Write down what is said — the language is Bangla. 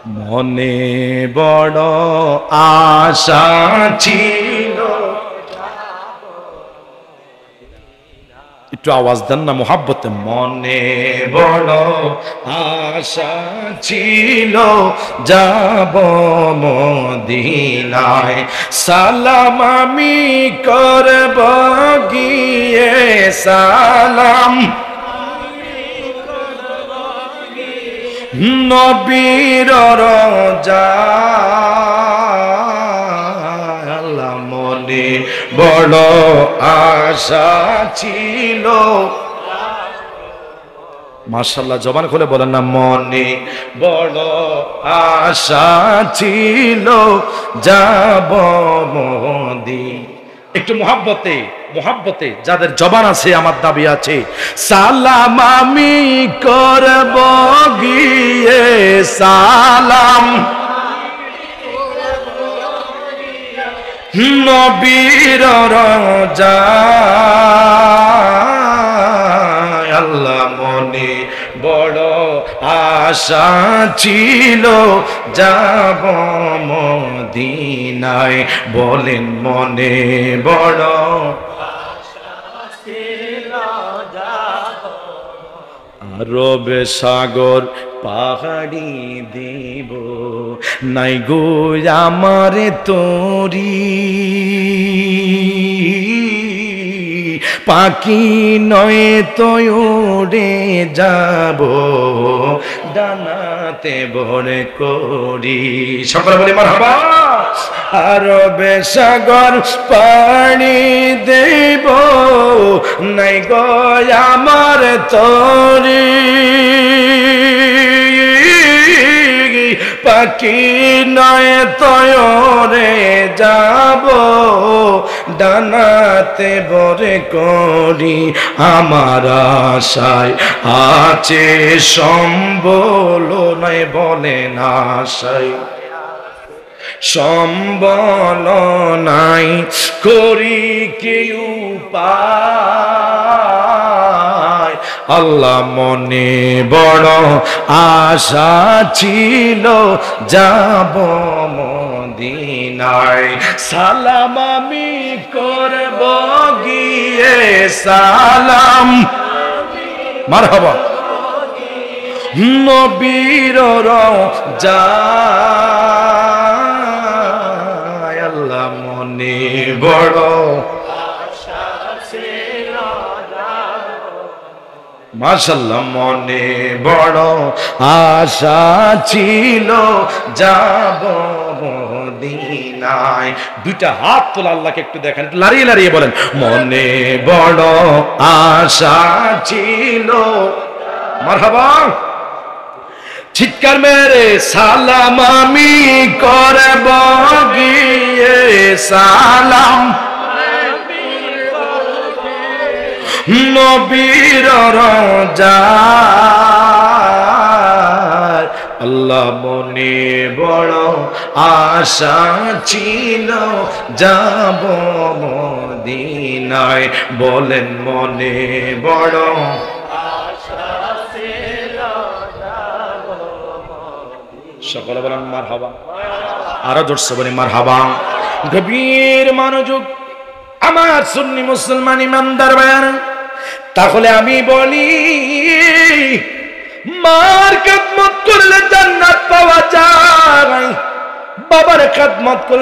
মনে বড় আশা ছিল, একটু আওয়াজ দেন না মোহাব্বতে। মনে বড় আশা ছিল যাব মদিনায়, সালাম আমি করব গিয়ে, সালাম নবীর রোজায়। মনে বড় আশা ছিল, মাশাআল্লাহ জবান খুলে বলেন না, মনে বড় আশা ছিল যাব মদিনা। একটু মোহাব্বতে মোহাব্বতে যাদের জবান আছে, আমার দাবি আছে, সালাম আমি করব গিয়ে, সালাম নবীর রোজায়। আল্লাহ মনে বড় আশা ছিল যাব মদিনায়, বলেন মনে বড় আরবে সাগর পাহাড়ি দেব, নাই গো আমার তোরি পাখি নয় তো উড়ে যাব ডানাতে ভরে করি। সকলে বলি মারহাবা। আরবে সাগর পানি দেব, নাই গো আমার তোরি পাখি নয় তয়রে যাব ডানাতে ভরে করি। আমার আশায় আছে সম্বল, নাই বলেন আশায় সম্বল নাই, করি কি উপায়। আল্লাহ মনে বড় আশা ছিল যাব মদিনায়, সালাম আমি করব গিয়ে, সালাম মারহাবা নবীর রোজায়। আল্লাহ মনে বড় মাশাআল্লাহ মনে বড় আশা ছিল যাব মদিনায়। দুইটা হাত তোলা আল্লাহকে একটু দেখেন, লাড়িয়ে লাড়িয়ে বলেন, মনে বড় আশা ছিল। মারহাবা চিৎকার মেরে, সালাম আমি করব গিয়ে, সালাম নবীর রোজায়। আল্লাহ মনে বড় আশা ছিল যাব মদিনায়, বলেন মনে বড় সকলে বলেন মারহাবা। আরো জোরসে বলি মারহাবা। গভীর মনোযোগ আমার সুন্নি মুসলমান ইমানদার ভাইয়ার। তাহলে আমি বলি, মার খেদমত করলে জান্নাত পাওয়া যায়, বাবার খেদমত করলে